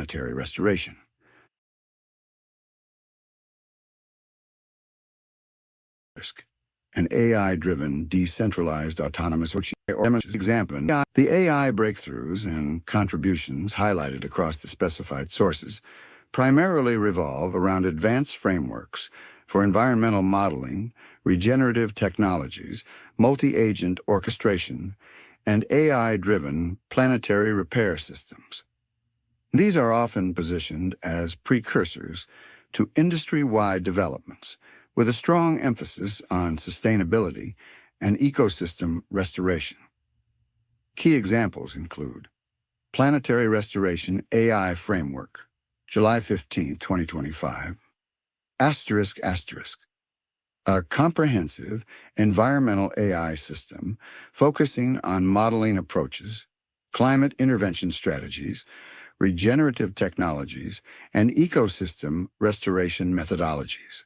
planetary restoration. An AI-driven, decentralized autonomous example. The AI breakthroughs and contributions highlighted across the specified sources primarily revolve around advanced frameworks for environmental modeling, regenerative technologies, multi-agent orchestration, and AI-driven planetary repair systems. These are often positioned as precursors to industry-wide developments, with a strong emphasis on sustainability and ecosystem restoration. Key examples include Planetary Restoration AI Framework, July 15, 2025, a comprehensive environmental AI system focusing on modeling approaches, climate intervention strategies, regenerative technologies, and ecosystem restoration methodologies.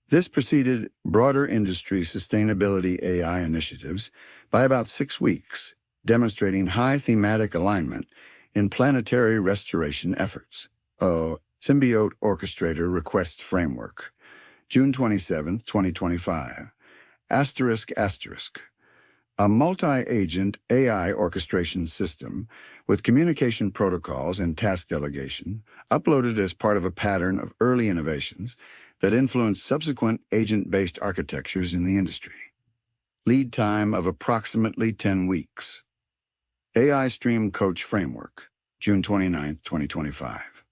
This preceded broader industry sustainability AI initiatives by about 6 weeks, demonstrating high thematic alignment in planetary restoration efforts. Symbiote Orchestrator Request Framework, June 27, 2025. A multi-agent AI orchestration system with communication protocols and task delegation, uploaded as part of a pattern of early innovations that influenced subsequent agent-based architectures in the industry. Lead time of approximately 10 weeks. AI Stream Coach Framework, June 29, 2025.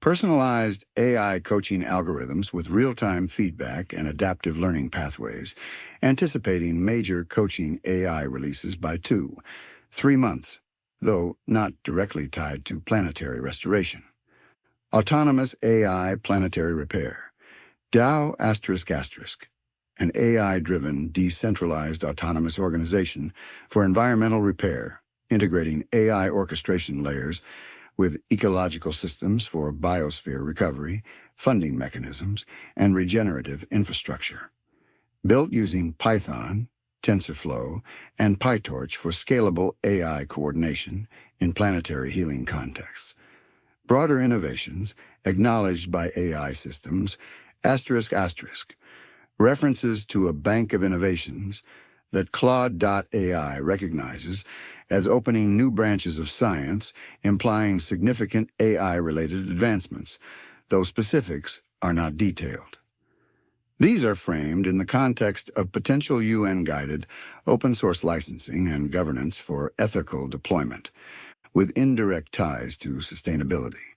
Personalized AI coaching algorithms with real-time feedback and adaptive learning pathways, anticipating major coaching AI releases by 2-3 months, though not directly tied to planetary restoration. Autonomous AI Planetary Repair, DAO**, an AI-driven, decentralized autonomous organization for environmental repair, integrating AI orchestration layers with ecological systems for biosphere recovery, funding mechanisms, and regenerative infrastructure. Built using Python, TensorFlow, and PyTorch for scalable AI coordination in planetary healing contexts. Broader innovations acknowledged by AI systems, references to a bank of innovations that Claude.ai recognizes as opening new branches of science, implying significant AI-related advancements, though specifics are not detailed. These are framed in the context of potential UN-guided open-source licensing and governance for ethical deployment, with indirect ties to sustainability.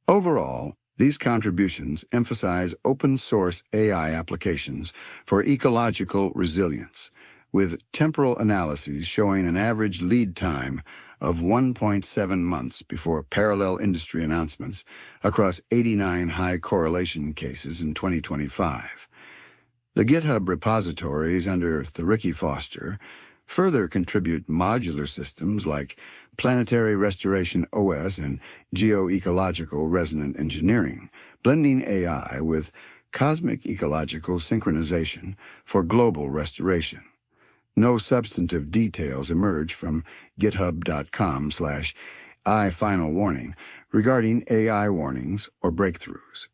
Overall, these contributions emphasize open-source AI applications for ecological resilience, with temporal analyses showing an average lead time of 1.7 months before parallel industry announcements across 89 high correlation cases in 2025. The GitHub repositories under Thuriki Foster further contribute modular systems like Planetary Restoration OS and Geoecological Resonant Engineering, blending AI with cosmic ecological synchronization for global restoration. No substantive details emerge from github.com/iFinalWarning regarding AI warnings or breakthroughs.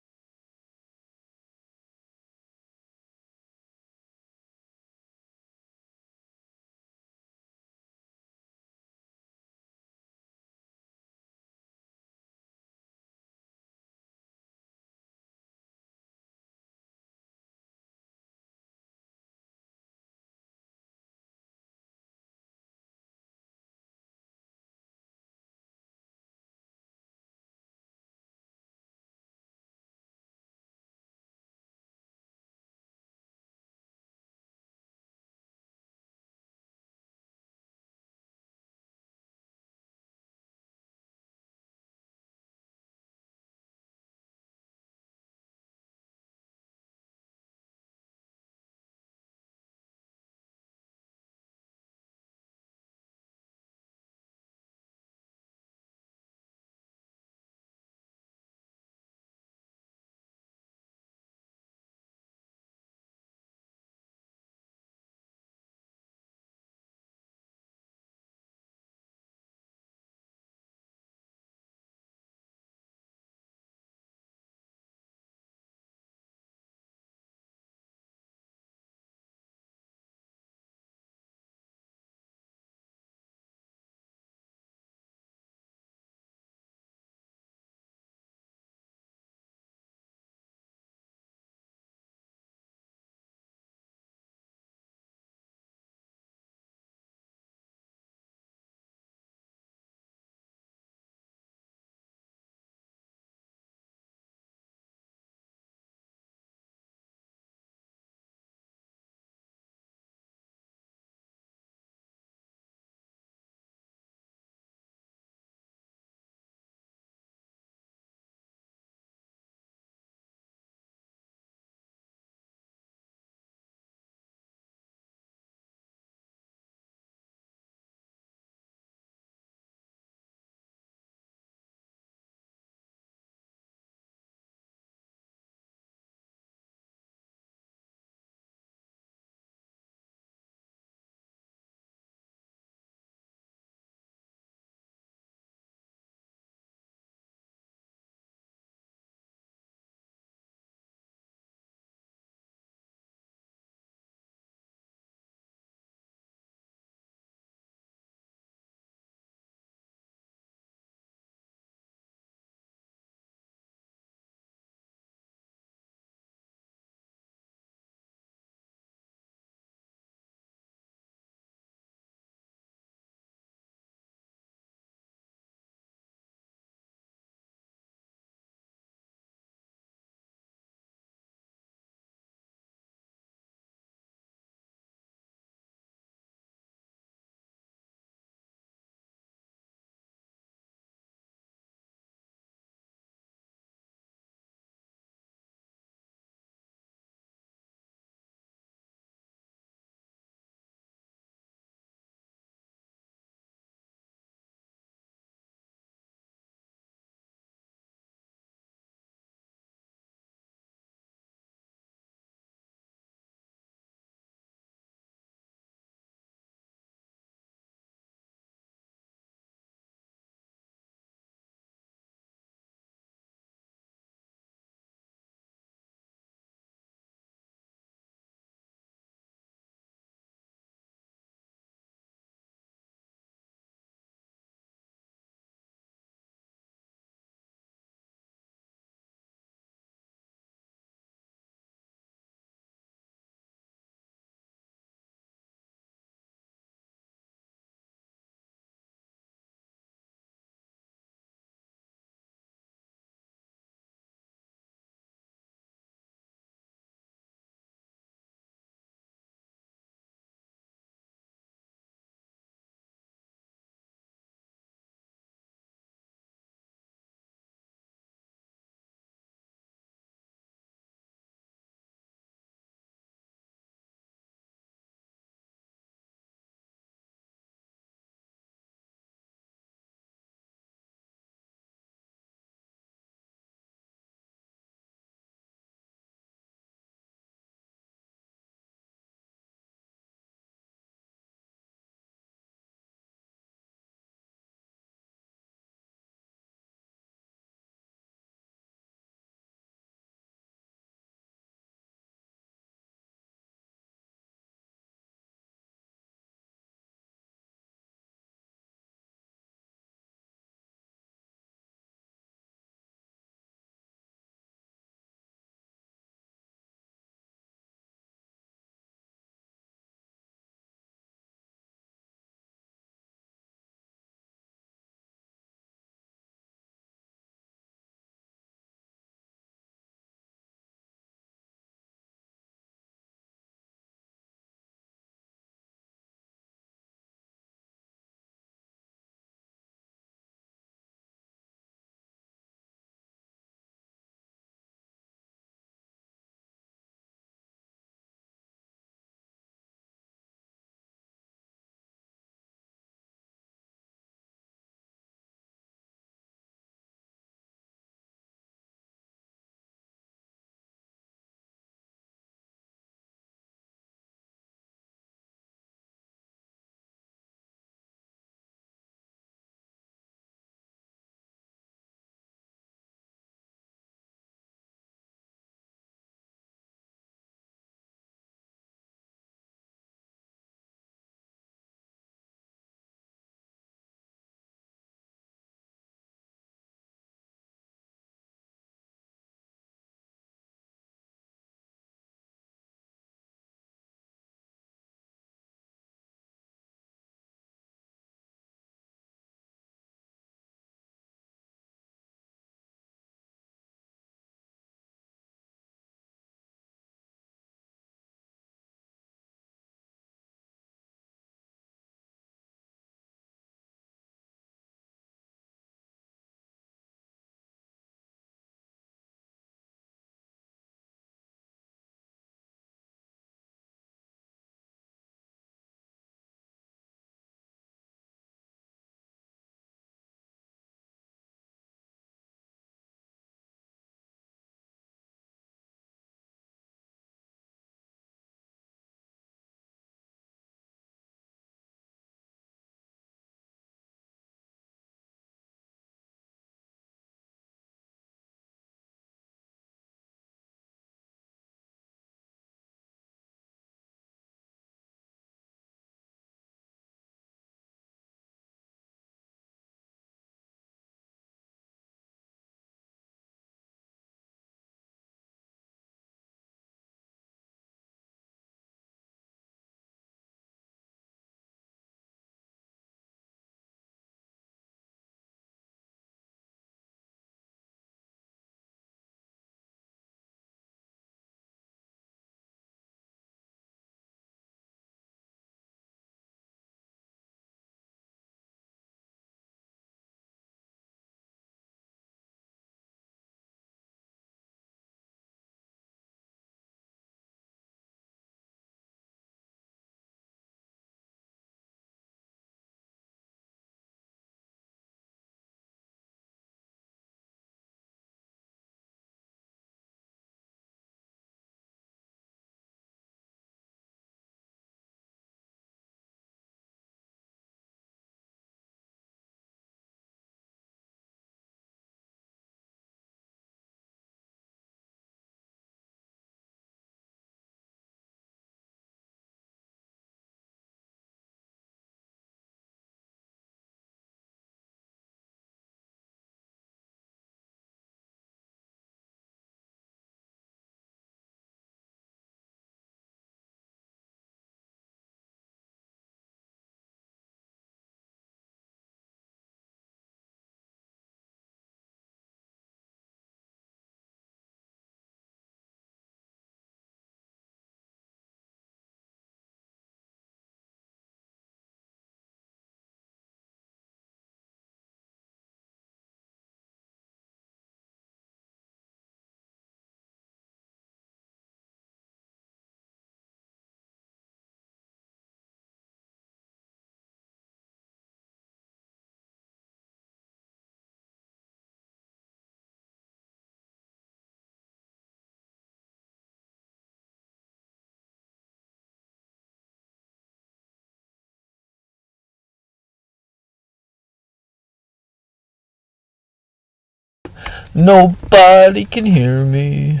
Nobody can hear me.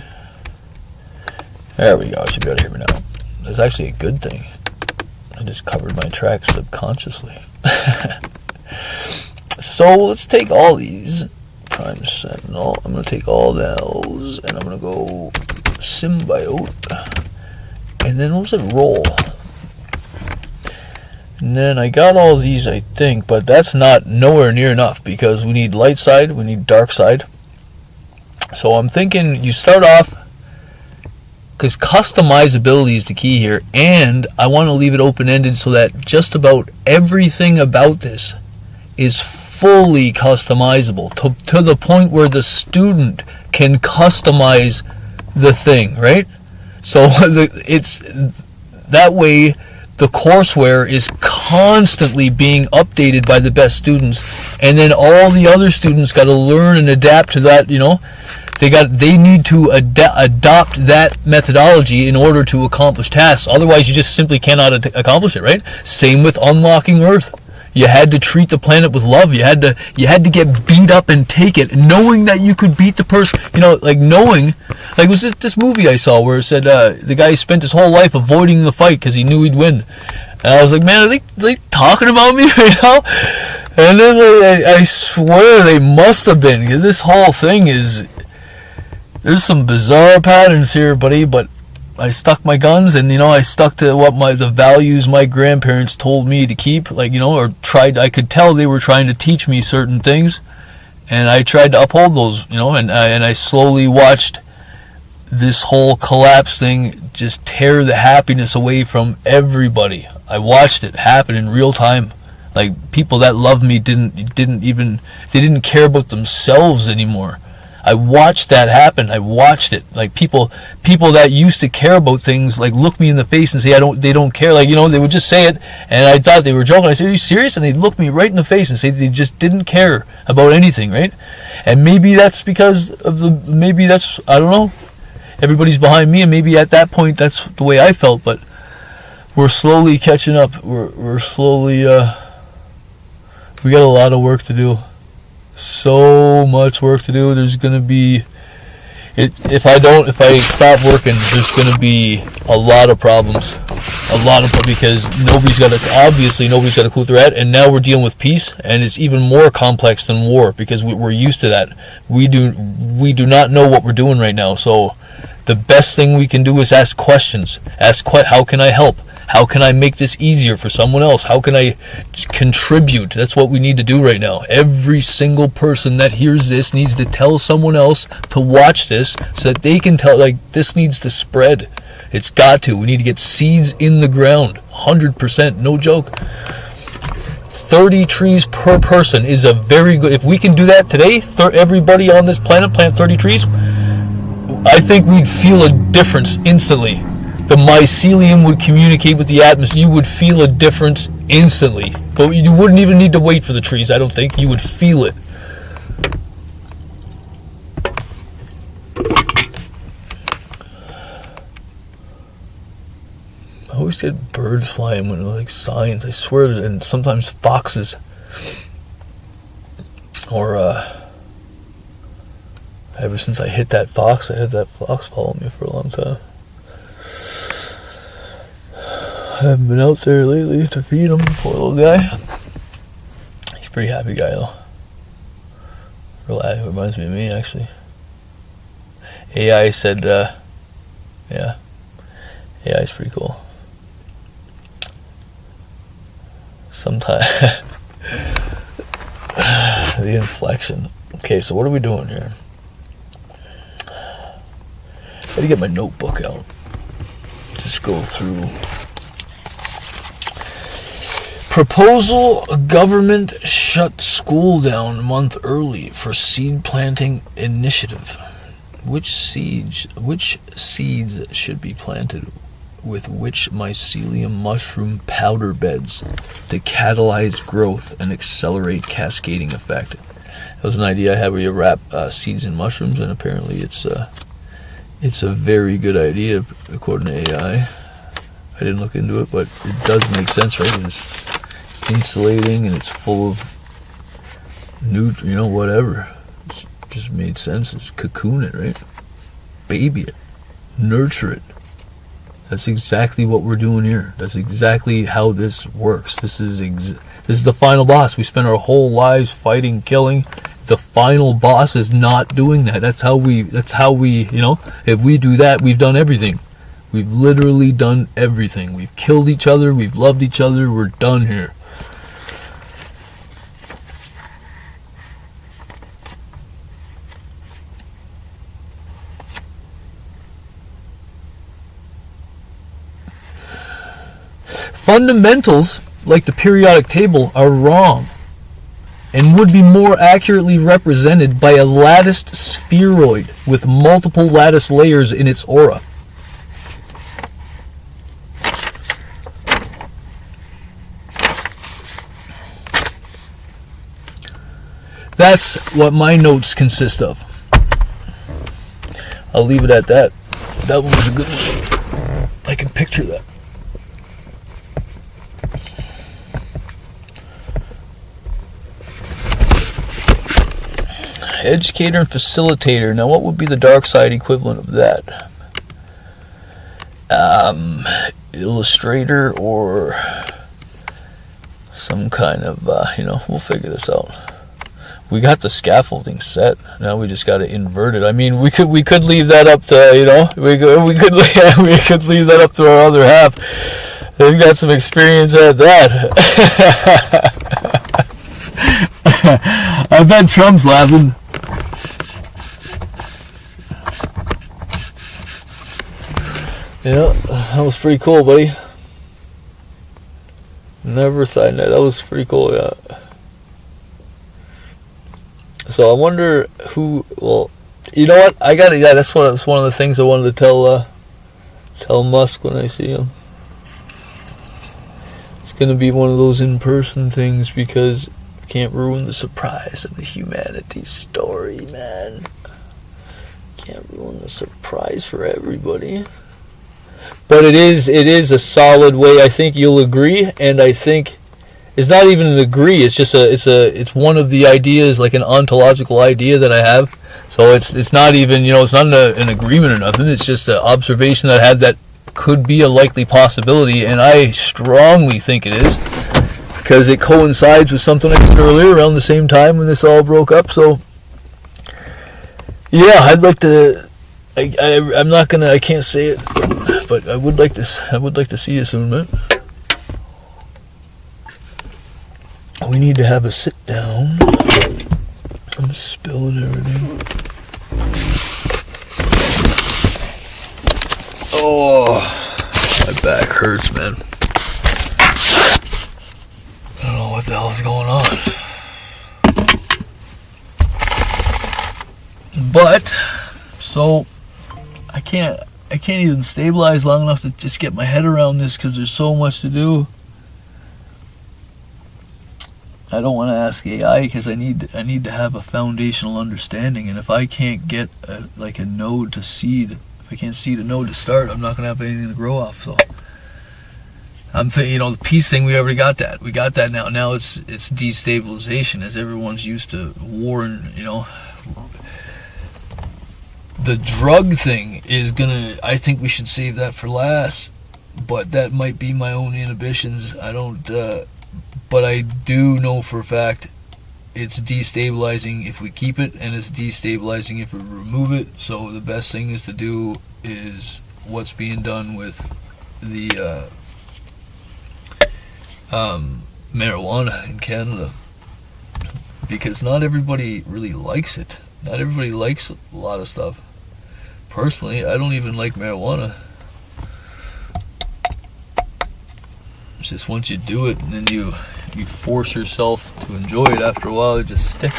There we go. I should be able to hear me now. That's actually a good thing. I just covered my tracks subconsciously. So let's take all these. Prime Sentinel. I'm going to take all those, and I'm going to go Symbiote. And then what was it? Roll. And then I got all these, I think, but that's not nowhere near enough because we need light side, we need dark side. So I'm thinking you start off, because customizability is the key here, and I want to leave it open-ended so that just about everything about this is fully customizable to the point where the student can customize the thing, right? So it's that way the courseware is constantly being updated by the best students, and then all the other students got to learn and adapt to that. They need to adopt that methodology in order to accomplish tasks. Otherwise, you just simply cannot accomplish it, right? Same with unlocking Earth. You had to treat the planet with love. You had to get beat up and take it, knowing that you could beat the person. Knowing, it was this movie I saw where it said the guy spent his whole life avoiding the fight because he knew he'd win. And I was like, man, are they talking about me right now? And then I swear they must have been, because this whole thing there's some bizarre patterns here, buddy, but I stuck my guns, and I stuck to the values my grandparents told me to keep, or tried. I could tell they were trying to teach me certain things, and I tried to uphold those, and I slowly watched this whole collapse thing just tear the happiness away from everybody. I watched it happen in real time. People that loved me didn't care about themselves anymore. I watched that happen. I watched it. People that used to care about things, look me in the face and say they don't care. They would just say it, and I thought they were joking. I said, "Are you serious?" And they'd look me right in the face and say they just didn't care about anything, right? And maybe that's because of I don't know. Everybody's behind me, and maybe at that point that's the way I felt. But we're slowly catching up. We're slowly. We got a lot of work to do. So much work to do. There's gonna be if I stop working, there's gonna be a lot of problems, because nobody's got a clue they're at, and now we're dealing with peace, and it's even more complex than war because we're used to that. We do not know what we're doing right now, so the best thing we can do is ask questions. How can I help? How can I make this easier for someone else? How can I contribute? That's what we need to do right now. Every single person that hears this needs to tell someone else to watch this so that they can tell, this needs to spread. It's got to. We need to get seeds in the ground. 100%, no joke. 30 trees per person is a very good, if we can do that today, everybody on this planet plant 30 trees, I think we'd feel a difference instantly. The mycelium would communicate with the atmosphere. You would feel a difference instantly. But you wouldn't even need to wait for the trees, I don't think. You would feel it. I always get birds flying when signs, I swear, and sometimes foxes. Or, ever since I hit that fox, I had that fox follow me for a long time. I haven't been out there lately to feed him, poor little guy. He's a pretty happy guy though. It reminds me of me actually. AI said, yeah, AI's pretty cool. Sometimes the inflection. Okay, so what are we doing here? I gotta get my notebook out. Just go through. Proposal: government shut school down a month early for seed planting initiative. Which seeds should be planted with which mycelium mushroom powder beds to catalyze growth and accelerate cascading effect? That was an idea I had where you wrap seeds in mushrooms, and apparently it's a very good idea according to AI. I didn't look into it, but it does make sense, right? It's insulating and it's full of whatever. It's just made sense. It's cocoon it, right? Baby it. Nurture it. That's exactly what we're doing here. That's exactly how this works. This is the final boss. We spend our whole lives fighting, killing. The final boss is not doing that. That's how we, if we do that, we've done everything. We've literally done everything. We've killed each other. We've loved each other. We're done here. Fundamentals, like the periodic table, are wrong and would be more accurately represented by a latticed spheroid with multiple lattice layers in its aura. That's what my notes consist of. I'll leave it at that. That one was a good one. I can picture that. Educator and facilitator. Now, what would be the dark side equivalent of that? Illustrator or some kind of, we'll figure this out. We got the scaffolding set. Now we just got to invert it. I mean, we could leave that up to, we could leave that up to our other half. They've got some experience at that. I bet Trump's laughing. Yeah, that was pretty cool, buddy. Never thought that was pretty cool, yeah. So I wonder who. Well, you know what? That's one of the things I wanted to tell Musk when I see him. It's gonna be one of those in-person things because we can't ruin the surprise of the humanity story, man. Can't ruin the surprise for everybody. But it is a solid way. I think you'll agree, and I think it's not even an agree. It's just it's one of the ideas, like an ontological idea that I have. So it's not even it's not an agreement or nothing. It's just an observation that I had that could be a likely possibility, and I strongly think it is because it coincides with something I said earlier around the same time when this all broke up. So yeah, I'd like to. I'm not gonna. I can't say it, but I would like this. I would like to see you soon, man. We need to have a sit down. I'm spilling everything. Oh, my back hurts, man. I don't know what the hell is going on. But so I can't even stabilize long enough to just get my head around this because there's so much to do. I don't want to ask AI because I need to have a foundational understanding, and if I can't get a node to seed, if I can't seed a node to start, I'm not going to have anything to grow off. So I'm thinking, the peace thing, we already got that. We got that now. Now it's destabilization, as everyone's used to war and the drug thing is I think we should save that for last, but that might be my own inhibitions. But I do know for a fact it's destabilizing if we keep it, and it's destabilizing if we remove it. So the best thing is to do is what's being done with the marijuana in Canada, because not everybody really likes it. Not everybody likes a lot of stuff. Personally, I don't even like marijuana. It's just once you do it and then you force yourself to enjoy it, after a while it just sticks.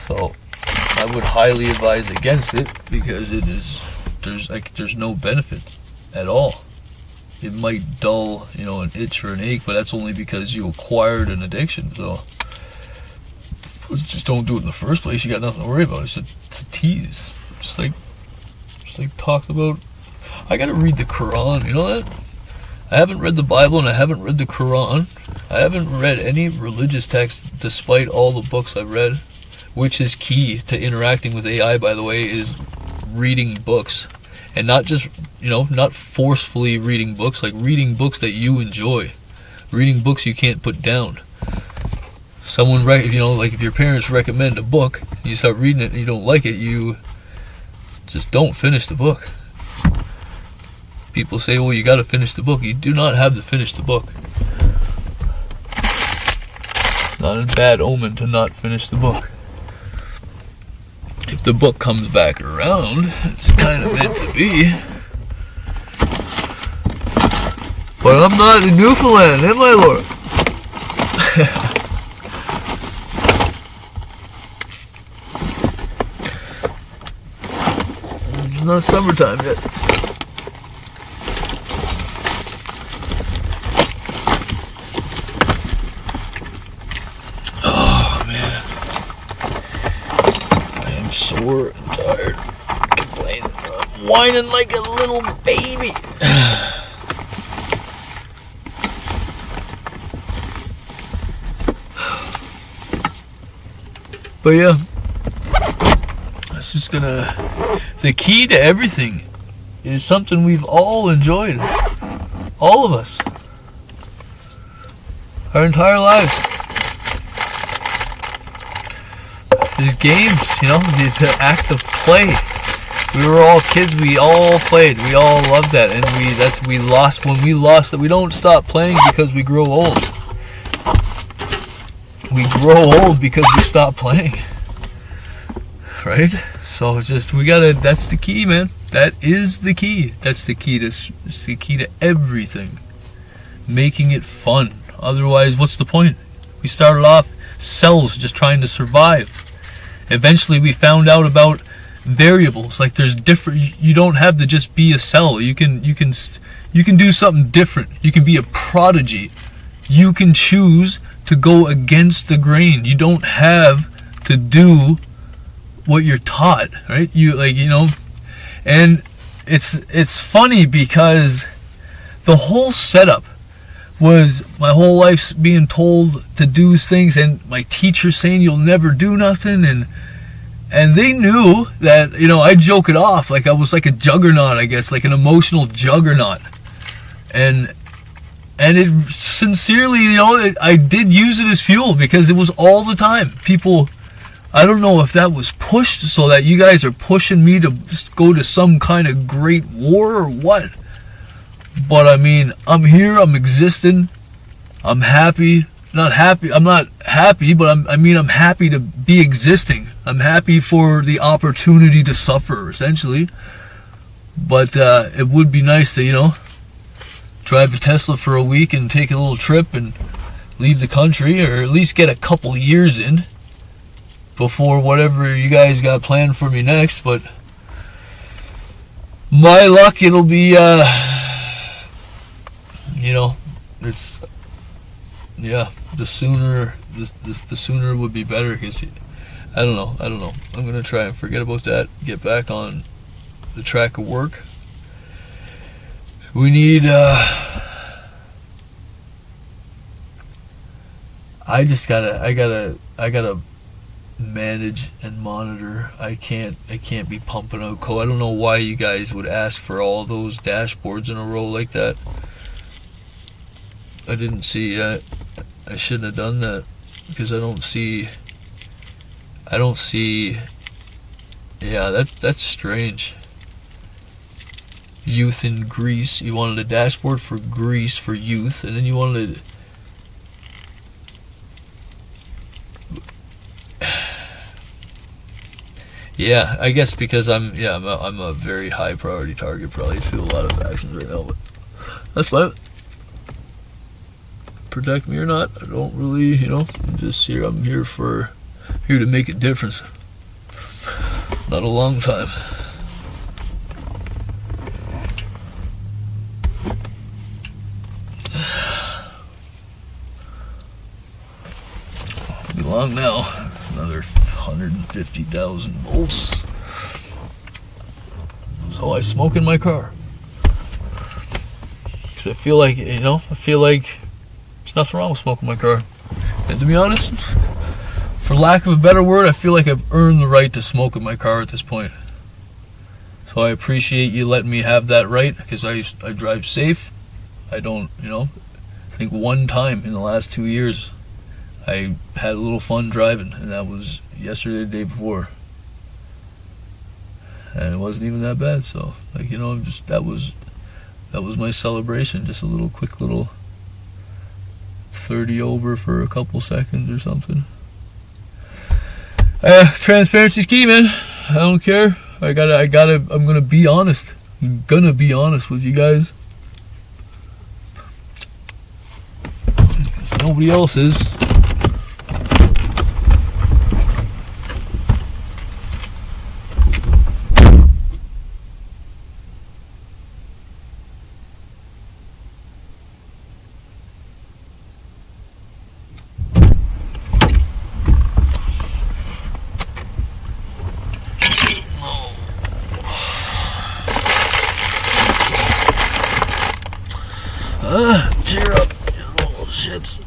So I would highly advise against it because there's no benefit at all. It might dull, an itch or an ache, but that's only because you acquired an addiction. So just don't do it in the first place. You got nothing to worry about. It's a tease. Just like talked about. I gotta read the Quran. You know that? I haven't read the Bible and I haven't read the Quran. I haven't read any religious text despite all the books I've read. which is key to interacting with AI, by the way, is reading books. And not just, not forcefully reading books, like reading books that you enjoy. Reading books you can't put down. Someone, like if your parents recommend a book, you start reading it and you don't like it, you just don't finish the book. People say, well, you got to finish the book. You do not have to finish the book. It's not a bad omen to not finish the book. If the book comes back around, it's kind of meant to be. But I'm not in Newfoundland, am I, Laura? It's not summertime yet. Oh, man. I am sore and tired. Complaining. I'm whining like a little baby. But yeah, that's just the key to everything is something we've all enjoyed. All of us. Our entire lives. These games, the act of play. We were all kids, we all played, we all loved that, and we lost when we lost that. We don't stop playing because we grow old. We grow old because we stop playing, right? So it's just that's the key, man. That is the key. That's the key to everything. Making it fun. Otherwise, what's the point? We started off cells just trying to survive. Eventually, we found out about variables. Like there's different. You don't have to just be a cell. You can do something different. You can be a prodigy. You can choose to go against the grain. You don't have to do what you're taught, right? And it's funny because the whole setup was my whole life's being told to do things, and my teacher saying you'll never do nothing, and they knew that, I joke it off like I was like a juggernaut, I guess, like an emotional juggernaut, and it sincerely, I did use it as fuel because it was all the time. People, I don't know if that was pushed so that you guys are pushing me to go to some kind of great war or what. But I mean, I'm here, I'm existing, I'm happy. I'm not happy, but I'm happy to be existing. I'm happy for the opportunity to suffer, essentially. But it would be nice to, drive a Tesla for a week and take a little trip and leave the country, or at least get a couple years in before whatever you guys got planned for me next. But my luck, it'll be it's the sooner would be better, because I don't know. I'm gonna try and forget about that, get back on the track of work. We need I gotta manage and monitor. I can't be pumping out code. I don't know why you guys would ask for all those dashboards in a row like that. I didn't see I shouldn't have done that, because I don't see that's strange. Youth in Greece. You wanted a dashboard for Greece for youth, and then you wanted yeah, I guess because I'm a very high priority target, probably to a lot of actions right now, but that's fine. Protect me or not, I don't really, I'm just here. I'm here to make a difference. Not a long time. Be long now. Another 150,000 volts. So I smoke in my car. Because I feel like, there's nothing wrong with smoking in my car. And to be honest, for lack of a better word, I feel like I've earned the right to smoke in my car at this point. So I appreciate you letting me have that right, because I drive safe. I don't, I think one time in the last 2 years I had a little fun driving, and that was yesterday, the day before. And it wasn't even that bad, so just that was my celebration, just a little quick little 30 over for a couple seconds or something. Transparency's key, man. I don't care. I'm gonna be honest. I'm gonna be honest with you guys. Because nobody else is. Cheer up, you little shits.